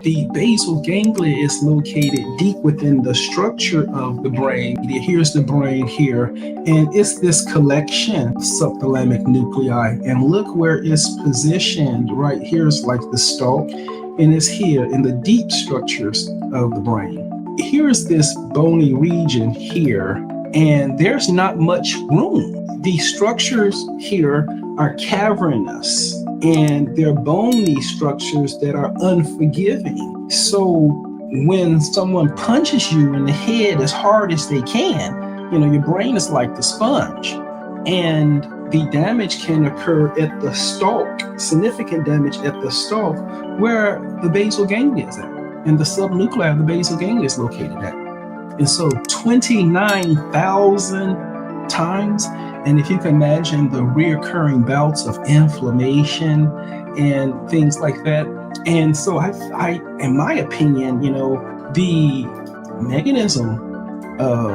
The basal ganglia is located deep within the structure of the brain. Here's the brain here, and it's this collection of subthalamic nuclei. And look where it's positioned. Right here's like the stalk, and it's here in the deep structures of the brain. Here's this bony region here, and there's not much room. The structures here are cavernous, and they're bony structures that are unforgiving. So when someone punches you in the head as hard as they can, your brain is like the sponge, and the damage can occur at the stalk, significant damage at the stalk where the basal ganglia is at, and the subnuclei of the basal ganglia is located at. And so 29,000 times. And if you can imagine the reoccurring bouts of inflammation and things like that. And so I in my opinion, the mechanism of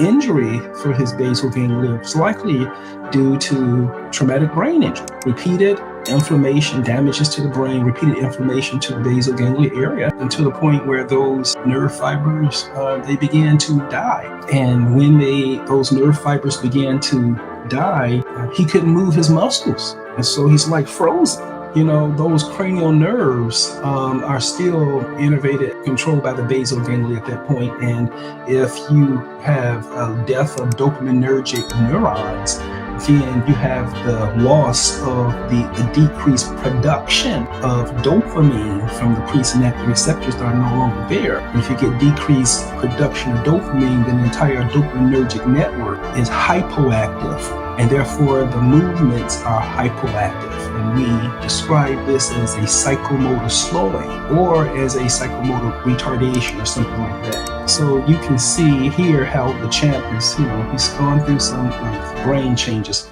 injury for his basal ganglia is likely due to traumatic brain injury, repeated inflammation, damages to the brain, repeated inflammation to the basal ganglia area, and to the point where those nerve fibers, they begin to die. And when those nerve fibers began to die, he couldn't move his muscles. And so he's like frozen. Those cranial nerves are still innervated, controlled by the basal ganglia at that point. And if you have a death of dopaminergic neurons, then you have the loss of the decreased production of dopamine from the presynaptic receptors that are no longer there. And if you get decreased production of dopamine, then the entire dopaminergic network is hypoactive, and therefore the movements are hypoactive. And we describe this as a psychomotor slowing or as a psychomotor retardation or something like that. So you can see here how the champ is, he's gone through some brain changes.